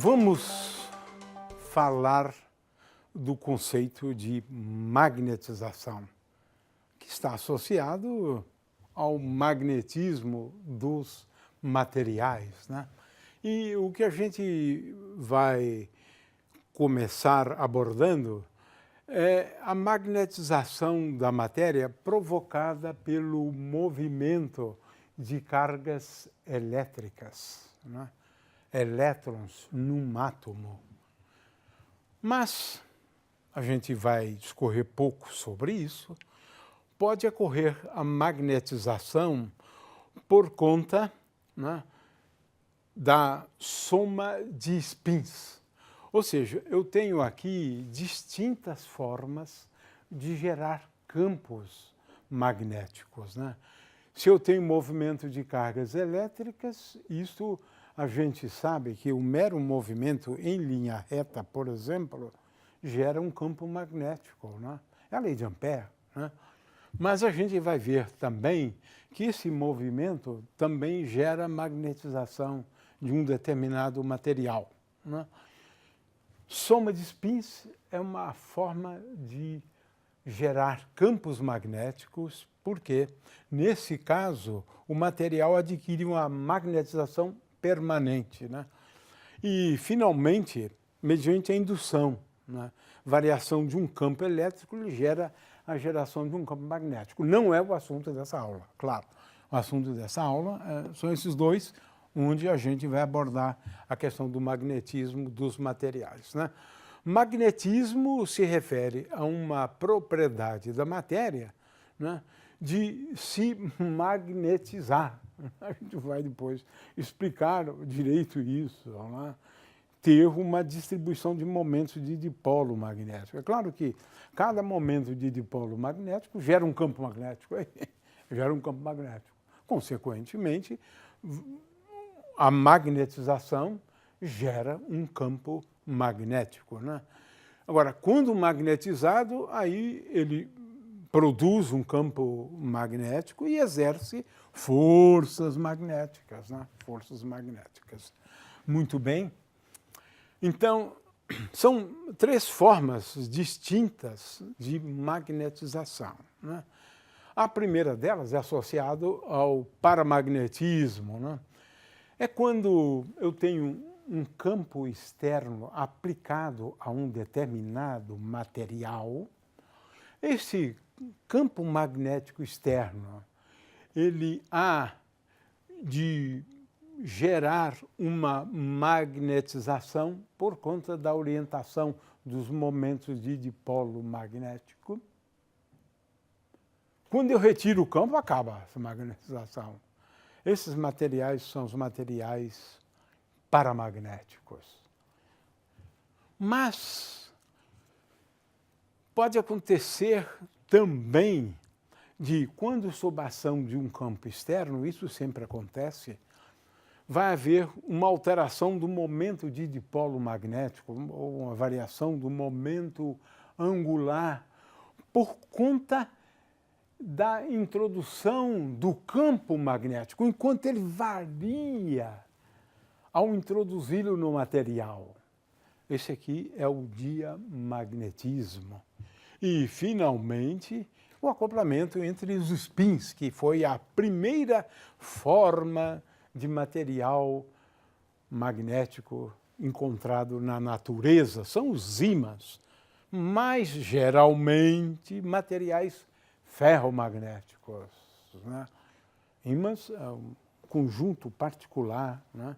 Vamos falar do conceito de magnetização, que está associado ao magnetismo dos materiais, né? E o que a gente vai começar abordando é a magnetização da matéria provocada pelo movimento de cargas elétricas, né? Elétrons num átomo. Mas a gente vai discorrer pouco sobre isso. Pode ocorrer a magnetização por conta, né, da soma de spins. Ou seja, eu tenho aqui distintas formas de gerar campos magnéticos, né? Se eu tenho movimento de cargas elétricas, isso a gente sabe que o mero movimento em linha reta, por exemplo, gera um campo magnético, né? É a lei de Ampère, né? Mas a gente vai ver também que esse movimento também gera magnetização de um determinado material, né? Soma de spins é uma forma de gerar campos magnéticos, porque, nesse caso, o material adquire uma magnetização permanente, né? E, finalmente, mediante a indução, né, variação de um campo elétrico gera a geração de um campo magnético. Não é o assunto dessa aula, claro. O assunto dessa aula são esses dois, onde a gente vai abordar a questão do magnetismo dos materiais, né? Magnetismo se refere a uma propriedade da matéria, né, de se magnetizar. A gente vai depois explicar direito isso, né? Ter uma distribuição de momentos de dipolo magnético. É claro que cada momento de dipolo magnético gera um campo magnético, gera um campo magnético. Consequentemente, a magnetização gera um campo magnético, né? Agora, quando magnetizado, aí ele produz um campo magnético e exerce forças magnéticas, né? Forças magnéticas. Muito bem. Então, são três formas distintas de magnetização, né? A primeira delas é associada ao paramagnetismo, né? É quando eu tenho um campo externo aplicado a um determinado material. Esse campo magnético externo, ele há de gerar uma magnetização por conta da orientação dos momentos de dipolo magnético. Quando eu retiro o campo, acaba essa magnetização. Esses materiais são os materiais paramagnéticos. Mas pode acontecer também de, quando sob a ação de um campo externo, isso sempre acontece, vai haver uma alteração do momento de dipolo magnético, ou uma variação do momento angular, por conta da introdução do campo magnético, enquanto ele varia ao introduzi-lo no material. Esse aqui é o diamagnetismo. E, finalmente, o acoplamento entre os spins, que foi a primeira forma de material magnético encontrado na natureza. São os ímãs, mas, geralmente, materiais ferromagnéticos, né? Ímãs é um conjunto particular, né,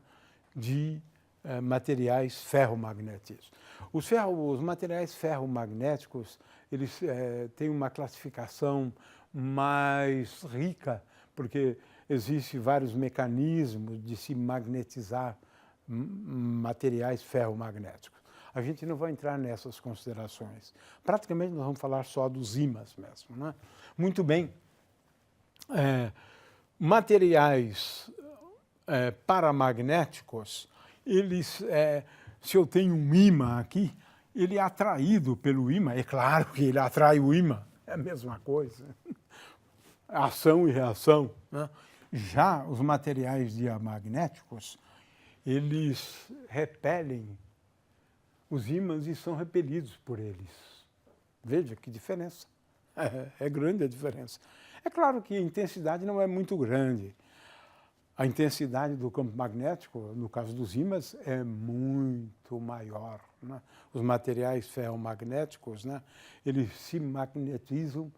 de materiais ferromagnéticos. Os materiais ferromagnéticos, eles têm uma classificação mais rica, porque existem vários mecanismos de se magnetizar materiais ferromagnéticos. A gente não vai entrar nessas considerações. Praticamente nós vamos falar só dos ímãs mesmo, né? Muito bem. Materiais paramagnéticos, eles, se eu tenho um ímã aqui, ele é atraído pelo ímã. É claro que ele atrai o ímã, é a mesma coisa. Ação e reação, né? Já os materiais diamagnéticos, eles repelem os ímãs e são repelidos por eles. Veja que diferença. É grande a diferença. É claro que a intensidade não é muito grande. A intensidade do campo magnético, no caso dos ímãs, é muito maior, né? Os materiais ferromagnéticos, né, eles se magnetizam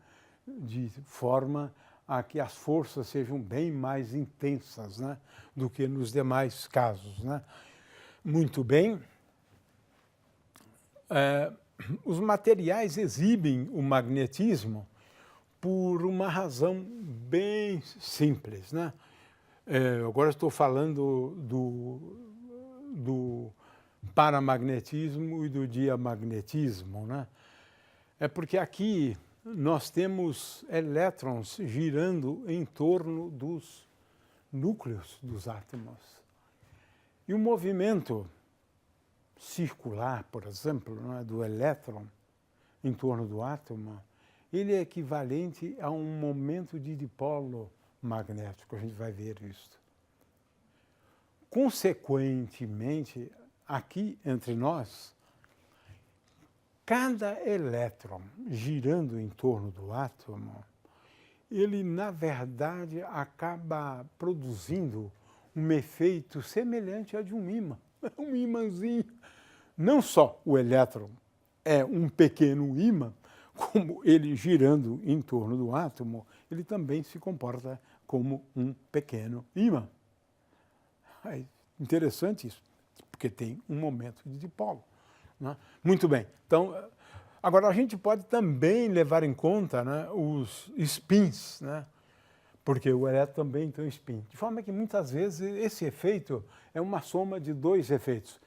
de forma a que as forças sejam bem mais intensas, né, do que nos demais casos, né? Muito bem. Os materiais exibem o magnetismo por uma razão bem simples, né? Agora estou falando do paramagnetismo e do diamagnetismo, né? É porque aqui nós temos elétrons girando em torno dos núcleos dos átomos. E o movimento circular, por exemplo, né, do elétron em torno do átomo, ele é equivalente a um momento de dipolo magnético, a gente vai ver isso. Consequentemente, aqui entre nós, cada elétron girando em torno do átomo, ele, na verdade, acaba produzindo um efeito semelhante a de um ímã. Um ímãzinho. Não só o elétron é um pequeno ímã, como ele girando em torno do átomo, ele também se comporta como um pequeno ímã. É interessante isso, porque tem um momento de dipolo, né? Muito bem. Então, agora a gente pode também levar em conta, né, os spins, né? Porque o elétron também tem um spin. De forma que muitas vezes esse efeito é uma soma de dois efeitos,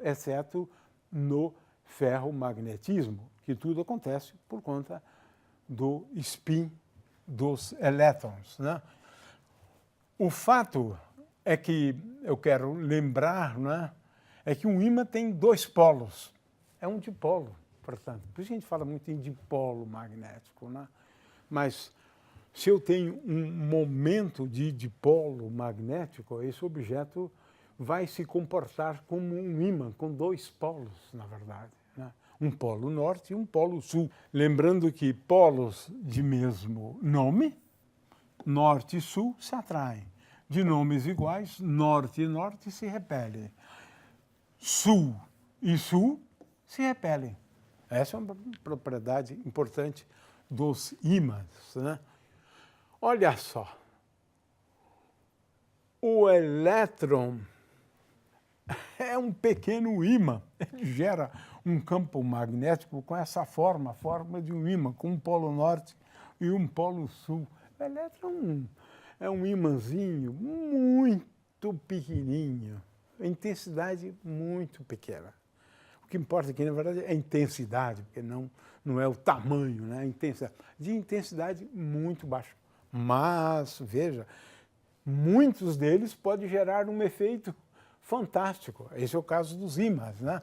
exceto no ferromagnetismo, que tudo acontece por conta do spin dos elétrons, né? O fato é que eu quero lembrar, né, é que um ímã tem dois polos. É um dipolo, portanto. Por isso a gente fala muito em dipolo magnético, né? Mas se eu tenho um momento de dipolo magnético, esse objeto vai se comportar como um ímã, com dois polos, na verdade, né? Um polo norte e um polo sul. Lembrando que polos de mesmo nome, norte e sul, se atraem. De nomes iguais, norte e norte se repelem. Sul e sul se repelem. Essa é uma propriedade importante dos ímãs, né? Olha só, o elétron é um pequeno ímã. Ele gera um campo magnético com essa forma, a forma de um ímã, com um polo norte e um polo sul. O elétron é um ímãzinho muito pequenininho, a intensidade muito pequena. O que importa aqui, na verdade, é a intensidade, porque não é o tamanho, né? A intensidade. De intensidade muito baixa. Mas, veja, muitos deles podem gerar um efeito fantástico. Esse é o caso dos ímãs, né?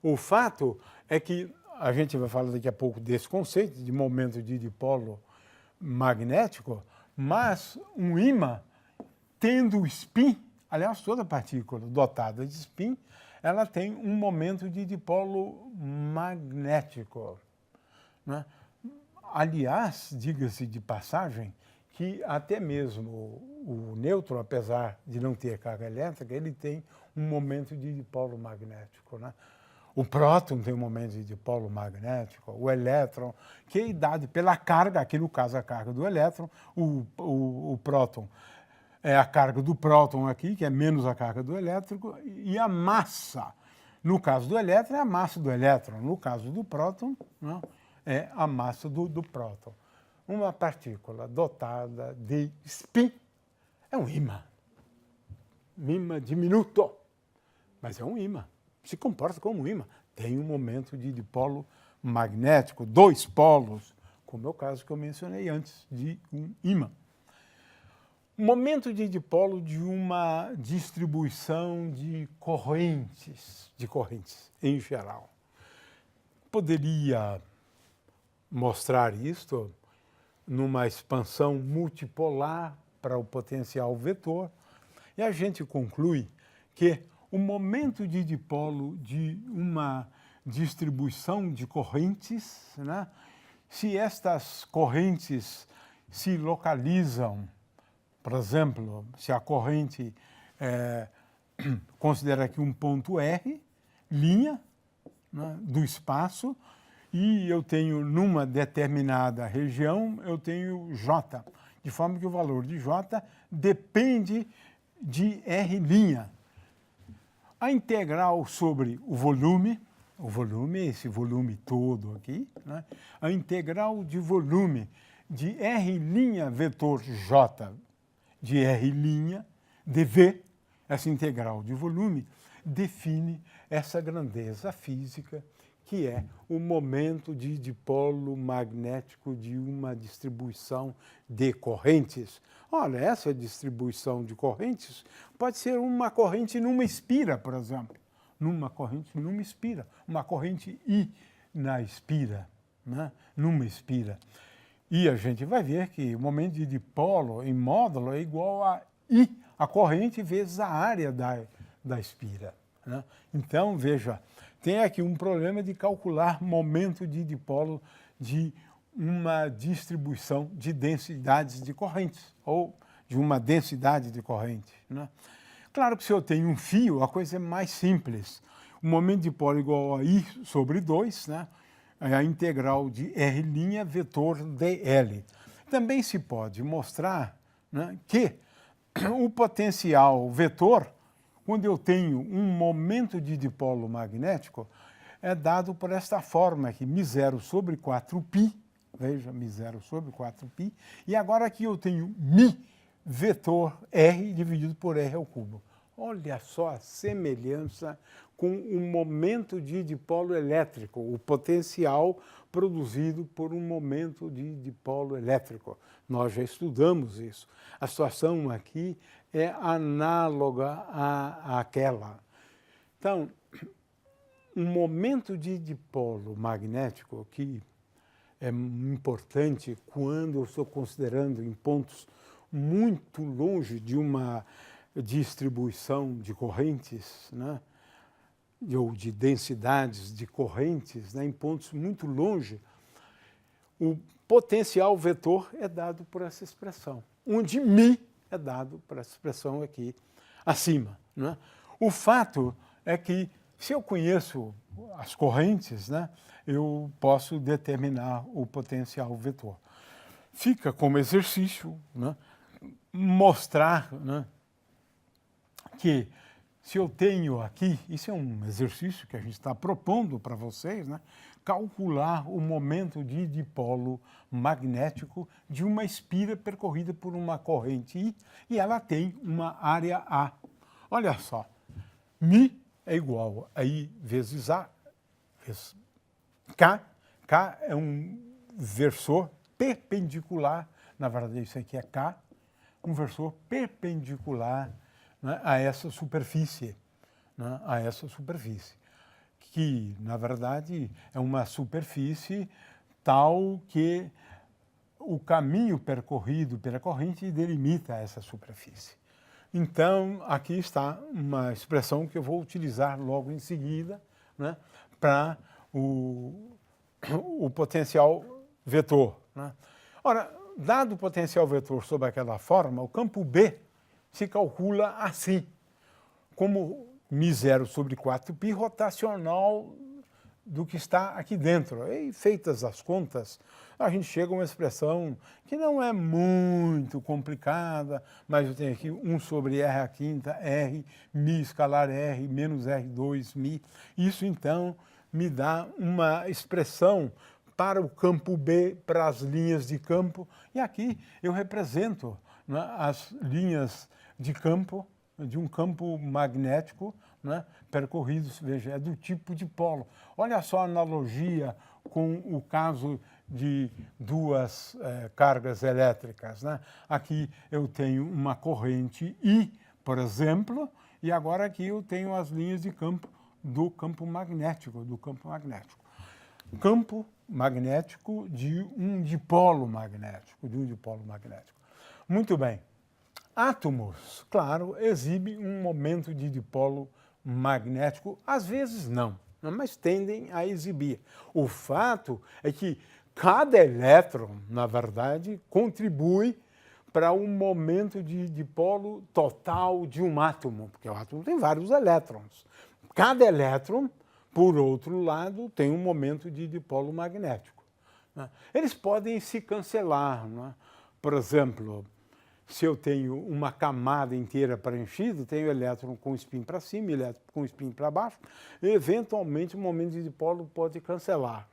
O fato é que a gente vai falar daqui a pouco desse conceito de momento de dipolo magnético, mas um ímã tendo spin, aliás, toda partícula dotada de spin, ela tem um momento de dipolo magnético, né? Aliás, diga-se de passagem, que até mesmo o nêutron, apesar de não ter carga elétrica, ele tem um momento de dipolo magnético, né? O próton tem um momento de dipolo magnético, o elétron, que é dado pela carga, aqui no caso a carga do elétron, o próton é a carga do próton aqui, que é menos a carga do elétrico, e a massa, no caso do elétron, é a massa do elétron, no caso do próton, não, é a massa do próton. Uma partícula dotada de spin é um ímã. Um ímã diminuto, mas é um ímã. Se comporta como um ímã. Tem um momento de dipolo magnético, dois polos, como é o caso que eu mencionei antes, de um ímã. Momento de dipolo de uma distribuição de correntes em geral. Poderia mostrar isto numa expansão multipolar para o potencial vetor, e a gente conclui que o momento de dipolo de uma distribuição de correntes, né, se estas correntes se localizam, por exemplo, se a corrente considera aqui um ponto R, linha, né, do espaço, e eu tenho numa determinada região, eu tenho J, de forma que o valor de J depende de R'. A integral sobre o volume, esse volume todo aqui, né, a integral de volume de R' vetor J de R' dV, essa integral de volume, define essa grandeza física que é o momento de dipolo magnético de uma distribuição de correntes. Olha, essa distribuição de correntes pode ser uma corrente numa espira, por exemplo. Numa corrente numa espira. Uma corrente I na espira, né? Numa espira. E a gente vai ver que o momento de dipolo em módulo é igual a I, a corrente vezes a área da espira, né? Então, veja, tem aqui um problema de calcular momento de dipolo de uma distribuição de densidades de correntes, ou de uma densidade de corrente, né? Claro que se eu tenho um fio, a coisa é mais simples. O momento de dipolo é igual a I sobre 2, né? É a integral de R' vetor dl. Também se pode mostrar, né, que o potencial vetor, quando eu tenho um momento de dipolo magnético, é dado por esta forma aqui, μ0 sobre 4π, veja, μ0 sobre 4π, e agora aqui eu tenho μ vetor R dividido por R ao cubo. Olha só a semelhança com o momento de dipolo elétrico, o potencial produzido por um momento de dipolo elétrico. Nós já estudamos isso. A situação aqui é análoga àquela. Então, um momento de dipolo magnético que é importante quando eu estou considerando em pontos muito longe de uma distribuição de correntes, né, ou de densidades de correntes, né, em pontos muito longe, o potencial vetor é dado por essa expressão, onde μ é dado por essa expressão aqui acima, né? O fato é que, se eu conheço as correntes, né, eu posso determinar o potencial vetor. Fica como exercício, né, mostrar, né, que se eu tenho aqui, isso é um exercício que a gente está propondo para vocês, né, calcular o momento de dipolo magnético de uma espira percorrida por uma corrente I, e ela tem uma área A. Olha só, μ é igual a I vezes A, vezes K. K é um versor perpendicular, na verdade isso aqui é K, um versor perpendicular, né, a essa superfície, né, que, na verdade, é uma superfície tal que o caminho percorrido pela corrente delimita essa superfície. Então, aqui está uma expressão que eu vou utilizar logo em seguida, né, para o potencial vetor, né? Ora, dado o potencial vetor sob aquela forma, o campo B se calcula assim, como μ0 sobre 4π rotacional do que está aqui dentro. E feitas as contas, a gente chega a uma expressão que não é muito complicada, mas eu tenho aqui 1 sobre R à quinta, R, μ escalar R, menos R2, μ. Isso, então, me dá uma expressão para o campo B, para as linhas de campo. E aqui eu represento, né, as linhas de campo, de um campo magnético, né, percorridos, veja, é do tipo dipolo. Olha só a analogia com o caso de duas cargas elétricas, né? Aqui eu tenho uma corrente I, por exemplo, e agora aqui eu tenho as linhas de campo do campo magnético, Campo magnético de um dipolo magnético, Muito bem. Átomos, claro, exibem um momento de dipolo magnético, às vezes não, mas tendem a exibir. O fato é que cada elétron, na verdade, contribui para um momento de dipolo total de um átomo, porque o átomo tem vários elétrons. Cada elétron, por outro lado, tem um momento de dipolo magnético. Eles podem se cancelar. Por exemplo, se eu tenho uma camada inteira preenchida, tenho elétron com spin para cima, elétron com spin para baixo, e eventualmente o momento de dipolo pode cancelar.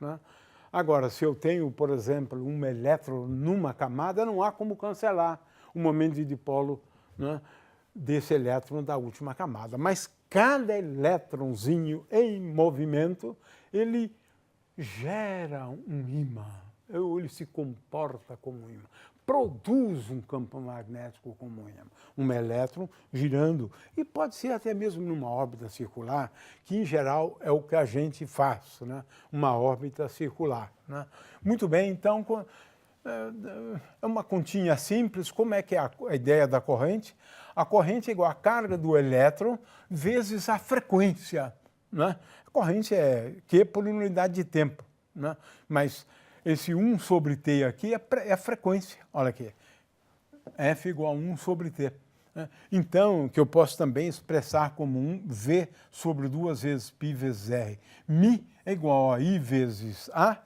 Agora, se eu tenho, por exemplo, um elétron numa camada, não há como cancelar o momento de dipolo desse elétron da última camada. Mas cada elétronzinho em movimento, ele gera um ímã, ele se comporta como um ímã, produz um campo magnético como um ímã. Um elétron girando, e pode ser até mesmo numa órbita circular, que em geral é o que a gente faz, uma órbita circular. Muito bem, então, é uma continha simples. Como é que é a ideia da corrente? A corrente é igual à carga do elétron vezes a frequência. A corrente é Q por unidade de tempo. Mas esse 1 sobre T aqui é a frequência. Olha aqui. F igual a 1 sobre T. Então, que eu posso também expressar como 1 V sobre 2 vezes π vezes R. Mi é igual a I vezes A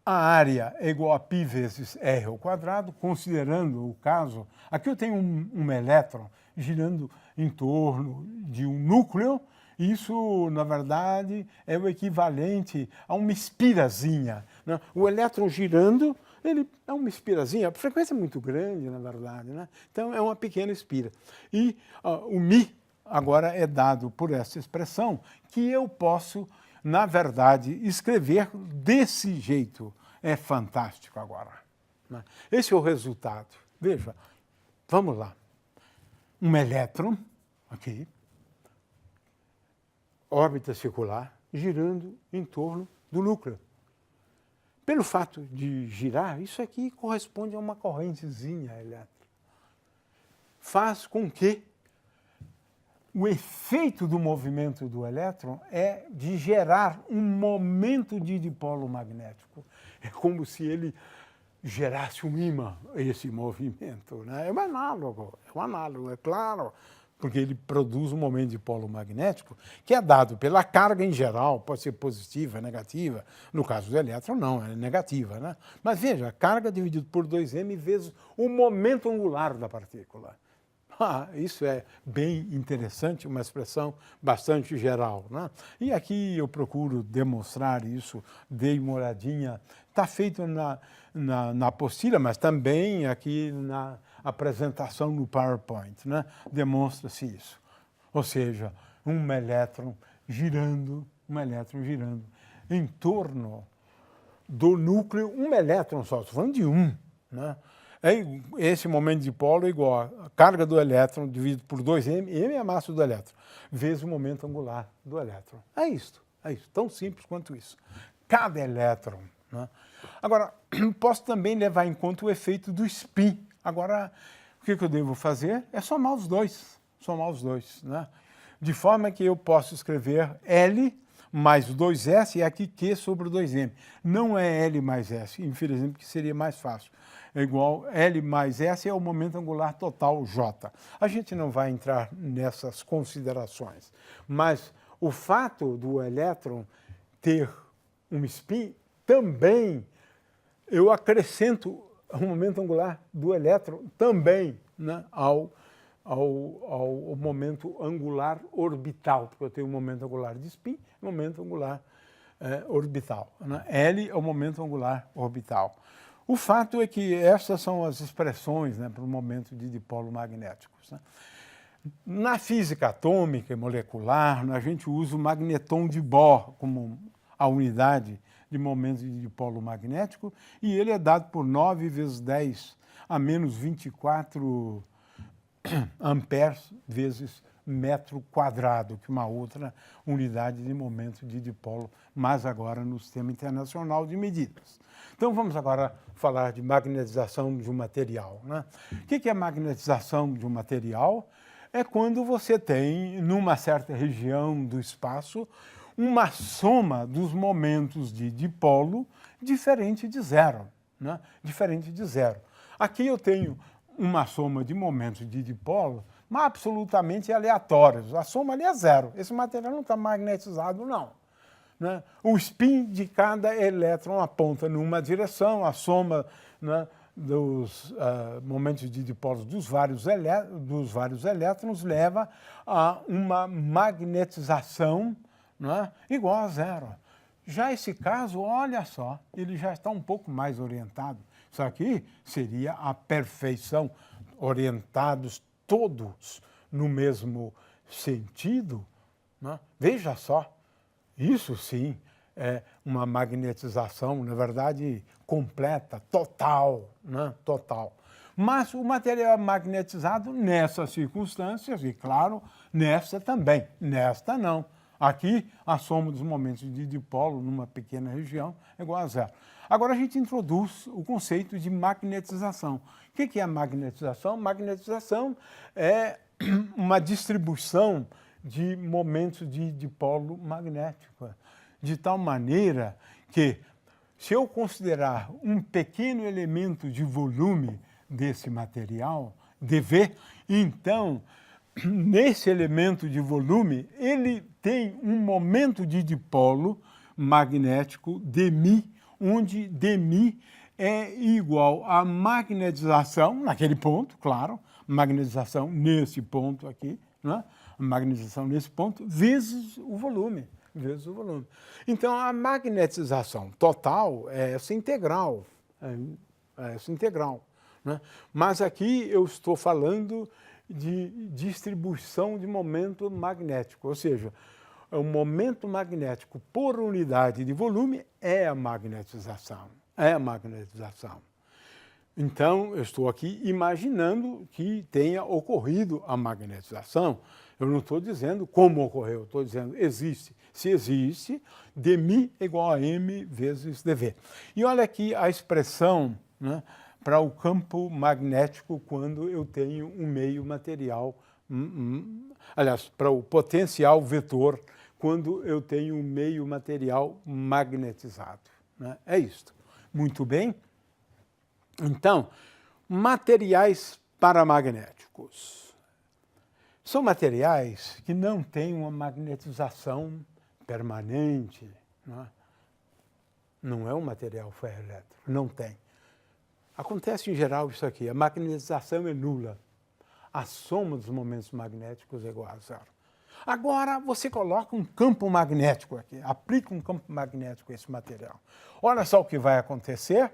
área é igual a π vezes R ao quadrado, considerando o caso, aqui eu tenho um elétron girando em torno de um núcleo, e isso, na verdade, é o equivalente a uma espirazinha. O elétron girando, ele é uma espirazinha, a frequência é muito grande, na verdade, então é uma pequena espira. E o Mi agora é dado por essa expressão, que eu posso, na verdade, escrever desse jeito. É fantástico agora. Esse é o resultado. Veja, vamos lá. Um elétron, aqui, órbita circular, girando em torno do núcleo. Pelo fato de girar, isso aqui corresponde a uma correntezinha elétrica. Faz com que o efeito do movimento do elétron é de gerar um momento de dipolo magnético. É como se ele gerasse um ímã, esse movimento. É um análogo, é claro, porque ele produz um momento de dipolo magnético que é dado pela carga em geral, pode ser positiva, negativa. No caso do elétron, não, é negativa. Mas veja, a carga dividido por 2m vezes o momento angular da partícula. Isso é bem interessante, uma expressão bastante geral. E aqui eu procuro demonstrar isso, dei uma olhadinha, está feito na apostila, mas também aqui na apresentação no PowerPoint, demonstra-se isso. Ou seja, um elétron girando em torno do núcleo, um elétron só, estou falando de um, esse momento de dipolo é igual a carga do elétron dividido por 2m, m é a massa do elétron, vezes o momento angular do elétron. É isso, tão simples quanto isso. Cada elétron. Agora, posso também levar em conta o efeito do spin. Agora, o que eu devo fazer? É somar os dois. De forma que eu posso escrever L mais 2S, e aqui Q sobre 2M. Não é L mais S, infelizmente, que seria mais fácil. É igual L mais S é o momento angular total J. A gente não vai entrar nessas considerações, mas o fato do elétron ter um spin, também eu acrescento o momento angular do elétron também ao momento angular orbital, porque eu tenho um momento angular de spin e momento angular orbital. L é o momento angular orbital. O fato é que essas são as expressões para o momento de dipolo magnéticos. Na física atômica e molecular, a gente usa o magneton de Bohr como a unidade de momento de dipolo magnético, e ele é dado por 9 vezes 10 a menos 24 amperes vezes metro quadrado que uma outra unidade de momento de dipolo, mas agora no Sistema Internacional de Medidas. Então vamos agora falar de magnetização de um material, né? O que é magnetização de um material? É quando você tem, numa certa região do espaço, uma soma dos momentos de dipolo diferente de zero, né? Diferente de zero. Aqui eu tenho uma soma de momentos de dipolo, mas absolutamente aleatórios. A soma ali é zero. Esse material não está magnetizado, não, né? O spin de cada elétron aponta numa direção, a soma, né, dos momentos de dipolo dos vários elétrons leva a uma magnetização, né, igual a zero. Já esse caso, olha só, ele já está um pouco mais orientado. Isso aqui seria a perfeição, orientados todos no mesmo sentido, né? Veja só, isso sim é uma magnetização, na verdade, completa, total, né? Total. Mas o material é magnetizado nessas circunstâncias e, claro, nesta também. Nesta não. Aqui, a soma dos momentos de dipolo numa pequena região é igual a zero. Agora a gente introduz o conceito de magnetização. O que é a magnetização? Magnetização é uma distribuição de momentos de dipolo magnético, de tal maneira que, se eu considerar um pequeno elemento de volume desse material, dV, então, nesse elemento de volume, ele tem um momento de dipolo magnético dμ, onde dμ é igual à magnetização, naquele ponto, claro, magnetização nesse ponto aqui, né? Magnetização nesse ponto, vezes o volume. Vezes o volume. Então, a magnetização total é essa integral. Essa integral, né? Mas aqui eu estou falando de distribuição de momento magnético, ou seja, o momento magnético por unidade de volume é a magnetização. É a magnetização. Então, eu estou aqui imaginando que tenha ocorrido a magnetização. Eu não estou dizendo como ocorreu, estou dizendo existe. Se existe, dμ é igual a m vezes dV. E olha aqui a expressão, né, para o campo magnético quando eu tenho um meio material, aliás, para o potencial vetor quando eu tenho um meio material magnetizado, né? É isto. Muito bem? Então, materiais paramagnéticos. São materiais que não têm uma magnetização permanente, né? Não é um material ferroelétrico, não tem. Acontece em geral isso aqui, a magnetização é nula. A soma dos momentos magnéticos é igual a zero. Agora você coloca um campo magnético aqui, aplica um campo magnético a esse material. Olha só o que vai acontecer.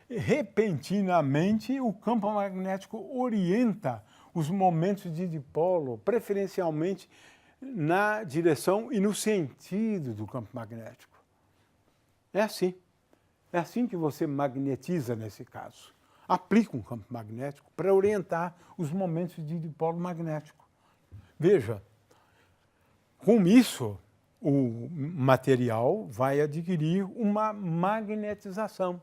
Repentinamente, o campo magnético orienta os momentos de dipolo, preferencialmente na direção e no sentido do campo magnético. É assim. É assim que você magnetiza nesse caso. Aplica um campo magnético para orientar os momentos de dipolo magnético. Veja, com isso, o material vai adquirir uma magnetização.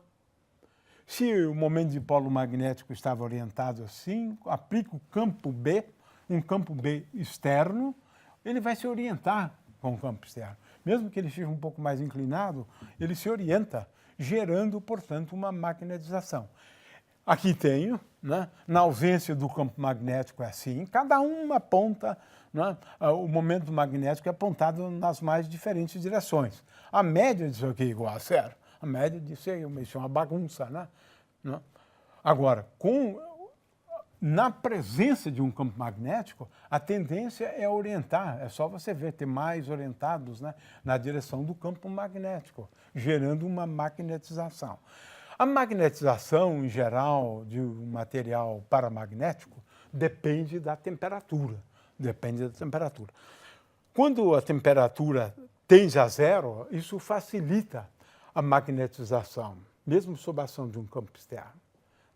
Se o momento de dipolo magnético estava orientado assim, aplica o campo B, um campo B externo, ele vai se orientar com o campo externo. Mesmo que ele esteja um pouco mais inclinado, ele se orienta, gerando, portanto, uma magnetização. Aqui tenho, né, na ausência do campo magnético é assim, cada uma aponta, né, o momento magnético é apontado nas mais diferentes direções. A média disso aqui é igual a zero. A média disso é uma bagunça, né? Agora, na presença de um campo magnético, a tendência é orientar, é só você ver, ter mais orientados, né, na direção do campo magnético, gerando uma magnetização. A magnetização, em geral, de um material paramagnético depende da temperatura. Depende da temperatura. Quando a temperatura tende a zero, isso facilita a magnetização, mesmo sob a ação de um campo externo,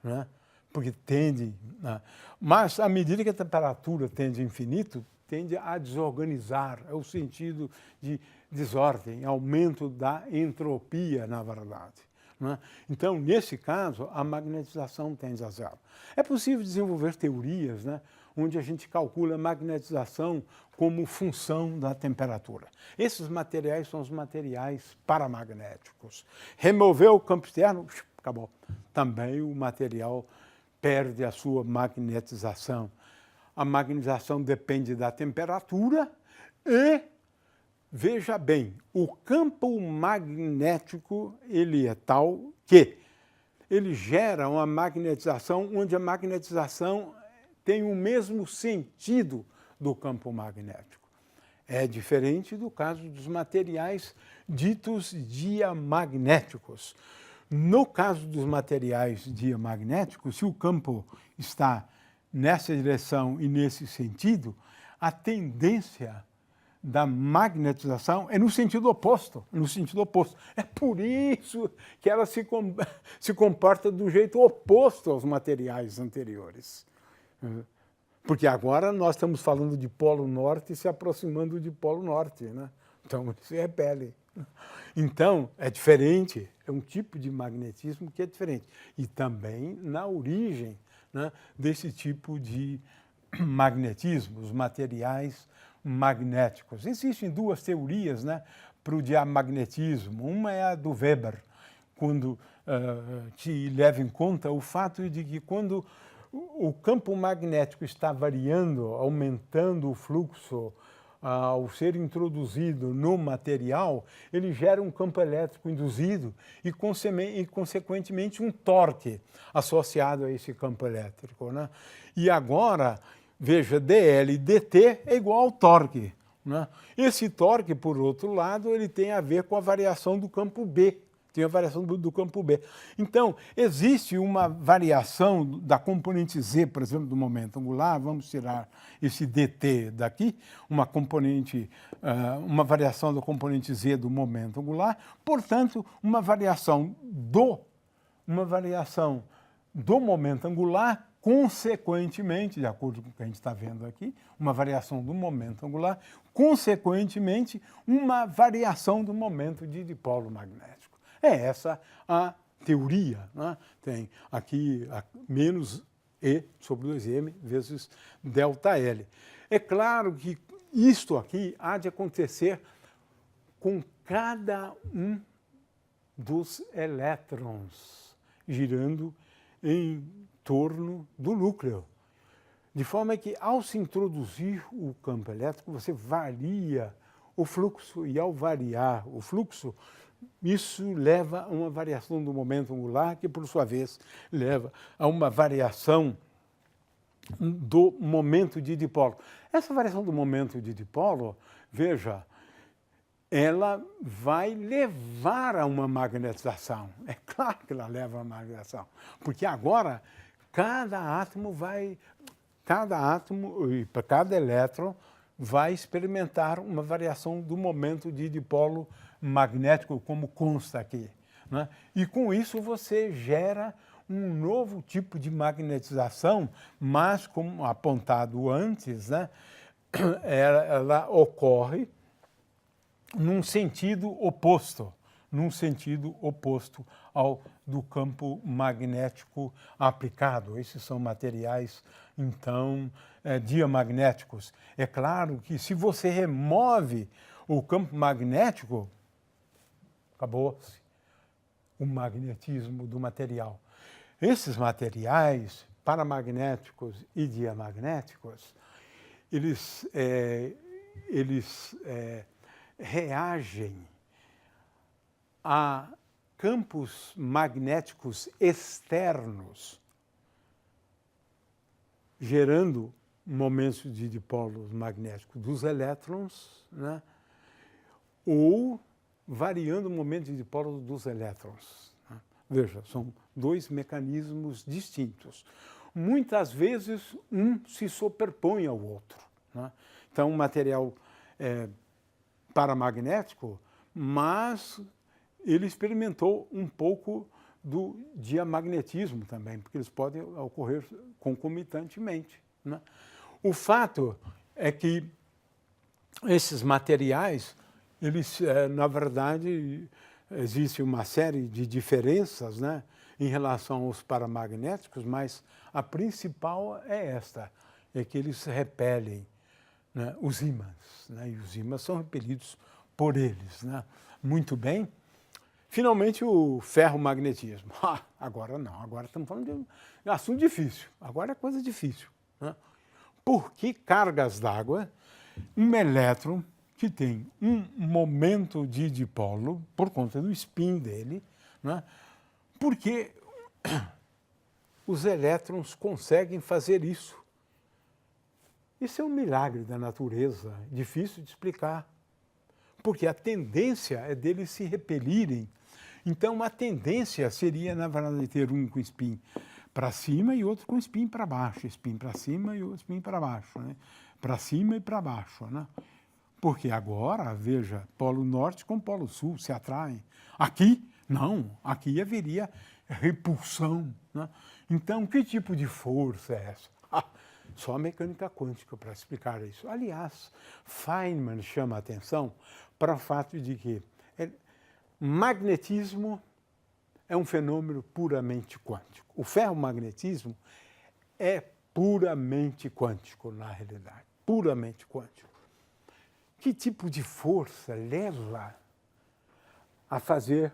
né? Porque tende, né? Mas à medida que a temperatura tende a infinito, tende a desorganizar, é o sentido de desordem, aumento da entropia, na verdade. Né? Então, nesse caso, a magnetização tende a zero. É possível desenvolver teorias, né, onde a gente calcula a magnetização como função da temperatura. Esses materiais são os materiais paramagnéticos. Remover o campo externo, acabou. Também o material perde a sua magnetização. A magnetização depende da temperatura e, veja bem, o campo magnético ele é tal que ele gera uma magnetização onde a magnetização tem o mesmo sentido do campo magnético. É diferente do caso dos materiais ditos diamagnéticos. No caso dos materiais diamagnéticos, se o campo está nessa direção e nesse sentido, a tendência da magnetização é no sentido oposto, É por isso que ela se comporta do jeito oposto aos materiais anteriores. Porque agora nós estamos falando de polo norte se aproximando de polo norte, né? Então, se repele. Então, é diferente, é um tipo de magnetismo que é diferente. E também na origem, né, desse tipo de magnetismo, os materiais magnéticos. Existem duas teorias, né, para o diamagnetismo. Uma é a do Weber, quando que leva em conta o fato de que quando o campo magnético está variando, aumentando o fluxo, ao ser introduzido no material, ele gera um campo elétrico induzido e, consequentemente, um torque associado a esse campo elétrico. Né? E agora, veja, dL e dt é igual ao torque. Né? Esse torque, por outro lado, ele tem a ver com a variação do campo B. Tem a variação do campo B. Então, existe uma variação da componente Z, por exemplo, do momento angular. Vamos tirar esse dt daqui, uma variação da componente Z do momento angular. Portanto, uma variação do momento angular, consequentemente, de acordo com o que a gente está vendo aqui, uma variação do momento angular, consequentemente, uma variação do momento de dipolo magnético. É essa a teoria. Né? Tem aqui menos E sobre 2m vezes ΔL. É claro que isto aqui há de acontecer com cada um dos elétrons girando em torno do núcleo. De forma que, ao se introduzir o campo elétrico, você varia o fluxo, e ao variar o fluxo, isso leva a uma variação do momento angular, que, por sua vez, leva a uma variação do momento de dipolo. Essa variação do momento de dipolo, veja, ela vai levar a uma magnetização. É claro que ela leva a uma magnetização, porque agora cada átomo e para cada elétron vai experimentar uma variação do momento de dipolo magnético, como consta aqui. Né? E com isso você gera um novo tipo de magnetização, mas, como apontado antes, né, ela ocorre num sentido oposto ao do campo magnético aplicado. Esses são materiais, então, diamagnéticos. É claro que se você remove o campo magnético, acabou-se o magnetismo do material. Esses materiais paramagnéticos e diamagnéticos, eles reagem a campos magnéticos externos, gerando momentos de dipolos magnéticos dos elétrons, né? Ou variando o momento de dipolo dos elétrons. Né? Veja, são dois mecanismos distintos. Muitas vezes, um se superpõe ao outro. Né? Então, um material paramagnético, mas ele experimentou um pouco do diamagnetismo também, porque eles podem ocorrer concomitantemente. Né? O fato é que esses materiais, eles, na verdade, existe uma série de diferenças, né, em relação aos paramagnéticos, mas a principal é esta, é que eles repelem, né, os ímãs, né, e os ímãs são repelidos por eles, né. Muito bem. Finalmente, o ferromagnetismo. Agora não, agora estamos falando de um assunto difícil, agora é coisa difícil, né? Por que cargas d'água, um elétron que tem um momento de dipolo, por conta do spin dele, né? Porque os elétrons conseguem fazer isso. Isso é um milagre da natureza, difícil de explicar, porque a tendência é deles se repelirem. Então, a tendência seria, na verdade, ter um com spin para cima e outro com spin para baixo. Spin para cima e outro spin para baixo, né? Para cima e para baixo, né? Porque agora, veja, polo norte com polo sul se atraem. Aqui, não. Aqui haveria repulsão, né? Então, que tipo de força é essa? Só a mecânica quântica para explicar isso. Aliás, Feynman chama a atenção para o fato de que magnetismo é um fenômeno puramente quântico. O ferromagnetismo é puramente quântico, na realidade, puramente quântico. Que tipo de força leva a fazer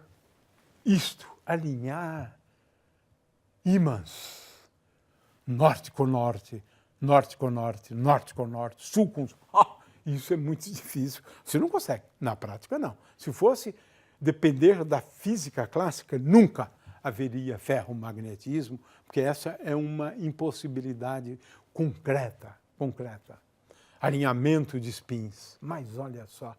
isto, alinhar ímãs, norte com norte, norte com norte, norte com norte, sul com sul? Isso é muito difícil. Você não consegue. Na prática, não. Se fosse depender da física clássica, nunca haveria ferromagnetismo, porque essa é uma impossibilidade concreta. Alinhamento de spins. Mas olha só,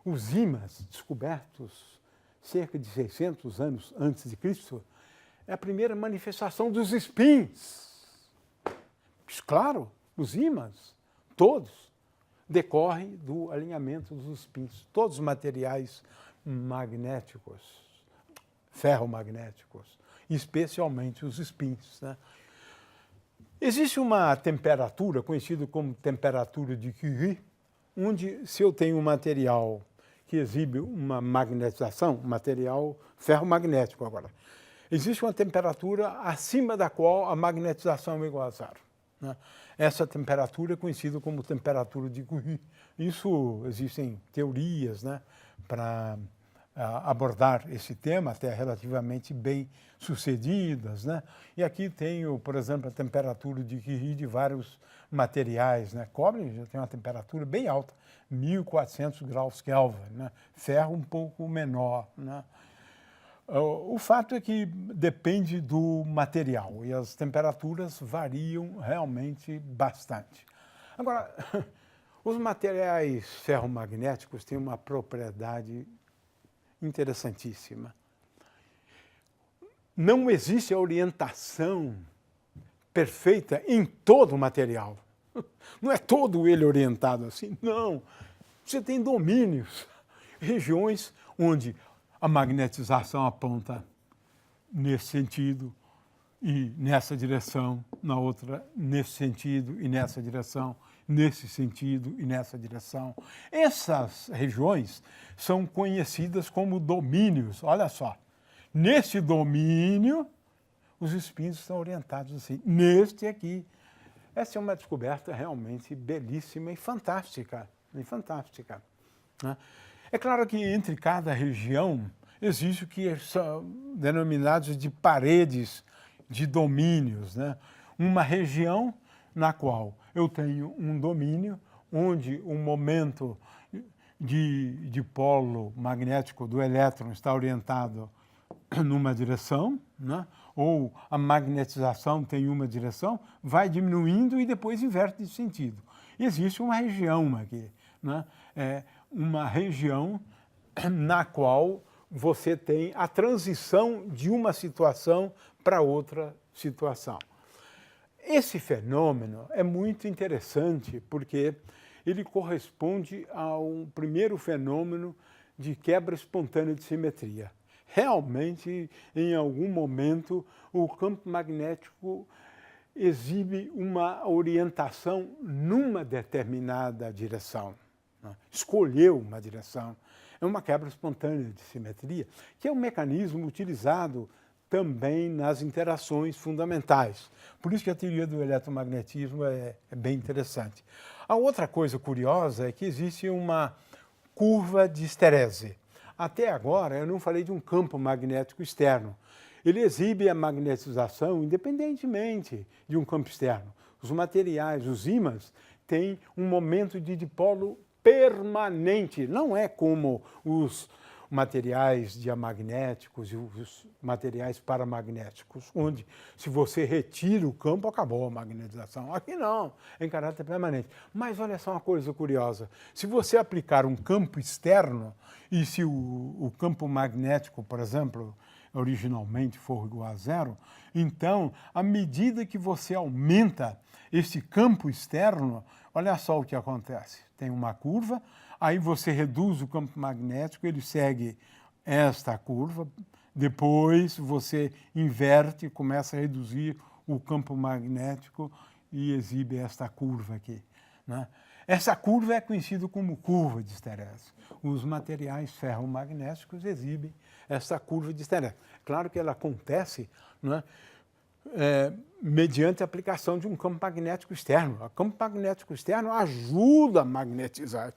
os ímãs descobertos cerca de 600 anos antes de Cristo é a primeira manifestação dos spins. Claro, os ímãs, todos, decorrem do alinhamento dos spins. Todos os materiais magnéticos, ferromagnéticos, especialmente os spins, né? Existe uma temperatura, conhecida como temperatura de Curie, onde se eu tenho um material que exibe uma magnetização, material ferromagnético agora, existe uma temperatura acima da qual a magnetização é igual a zero, né? Essa temperatura é conhecida como temperatura de Curie. Isso, existem teorias, né, para abordar esse tema, até relativamente bem sucedidas, né? E aqui tenho, por exemplo, a temperatura de Curie de vários materiais, né? Cobre já tem uma temperatura bem alta, 1400 graus Kelvin, né? Ferro um pouco menor, né? O fato é que depende do material e as temperaturas variam realmente bastante. Agora, os materiais ferromagnéticos têm uma propriedade interessantíssima. Não existe a orientação perfeita em todo o material. Não é todo ele orientado assim, não. Você tem domínios, regiões onde a magnetização aponta nesse sentido e nessa direção, na outra nesse sentido e nessa direção, nesse sentido e nessa direção. Essas regiões são conhecidas como domínios. Olha só, nesse domínio, os spins estão orientados assim. Neste aqui. Essa é uma descoberta realmente belíssima e fantástica. Né? É claro que entre cada região existe o que são denominados de paredes de domínios, né? Uma região na qual eu tenho um domínio onde o momento de polo magnético do elétron está orientado numa direção, né? Ou a magnetização tem uma direção, vai diminuindo e depois inverte de sentido. Existe uma região aqui, né? É uma região na qual você tem a transição de uma situação para outra situação. Esse fenômeno é muito interessante porque ele corresponde ao primeiro fenômeno de quebra espontânea de simetria. Realmente, em algum momento, o campo magnético exibe uma orientação numa determinada direção, né? Escolheu uma direção. É uma quebra espontânea de simetria, que é um mecanismo utilizado também nas interações fundamentais. Por isso que a teoria do eletromagnetismo é bem interessante. A outra coisa curiosa é que existe uma curva de esterese. Até agora eu não falei de um campo magnético externo. Ele exibe a magnetização independentemente de um campo externo. Os materiais, os ímãs, têm um momento de dipolo permanente. Não é como os materiais diamagnéticos e os materiais paramagnéticos, onde se você retira o campo, acabou a magnetização. Aqui não, é em caráter permanente. Mas olha só uma coisa curiosa, se você aplicar um campo externo, e se o campo magnético, por exemplo, originalmente for igual a zero, então, à medida que você aumenta esse campo externo, olha só o que acontece. Tem uma curva, aí você reduz o campo magnético, ele segue esta curva, depois você inverte, começa a reduzir o campo magnético e exibe esta curva aqui, né? Essa curva é conhecida como curva de esterese. Os materiais ferromagnéticos exibem essa curva de esterese. Claro que ela acontece, né, mediante a aplicação de um campo magnético externo. O campo magnético externo ajuda a magnetizar,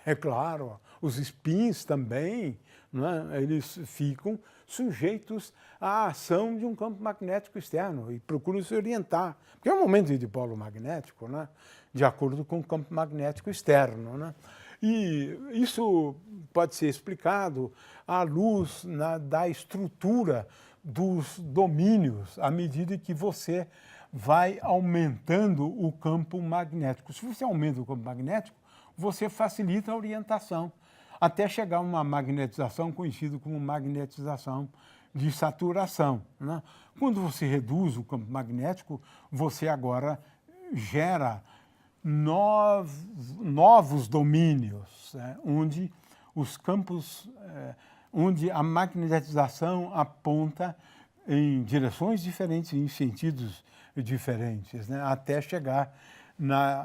é claro. Os spins também, né, eles ficam sujeitos à ação de um campo magnético externo e procuram se orientar. Porque é um momento de dipolo magnético, né, de acordo com o campo magnético externo, né? E isso pode ser explicado à luz da estrutura dos domínios, à medida que você vai aumentando o campo magnético. Se você aumenta o campo magnético, você facilita a orientação, até chegar a uma magnetização conhecida como magnetização de saturação, né? Quando você reduz o campo magnético, você agora gera novos domínios, né, onde os campos, onde a magnetização aponta em direções diferentes, em sentidos diferentes, né, até chegar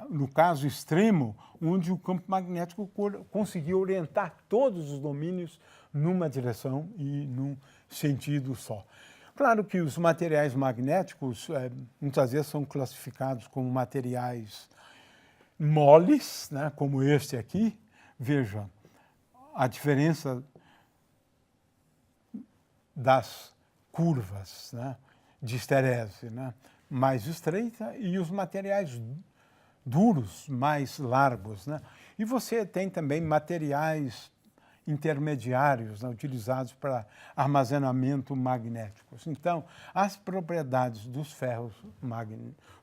no caso extremo, onde o campo magnético conseguiu orientar todos os domínios numa direção e num sentido só. Claro que os materiais magnéticos muitas vezes são classificados como materiais moles, né, como este aqui. Veja a diferença das curvas, né, de esterese, né, mais estreita, e os materiais duros, mais largos, né? E você tem também materiais intermediários, né, utilizados para armazenamento magnéticos. Então, as propriedades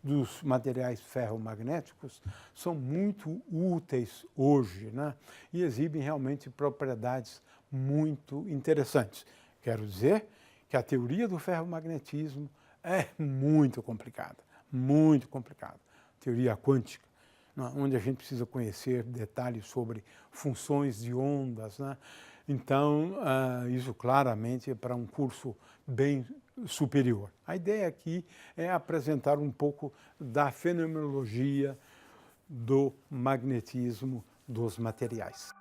dos materiais ferromagnéticos são muito úteis hoje, né, e exibem realmente propriedades muito interessantes. Quero dizer que a teoria do ferromagnetismo é muito complicada, muito complicada. Teoria quântica, onde a gente precisa conhecer detalhes sobre funções de ondas, né? Então, isso claramente é para um curso bem superior. A ideia aqui é apresentar um pouco da fenomenologia do magnetismo dos materiais.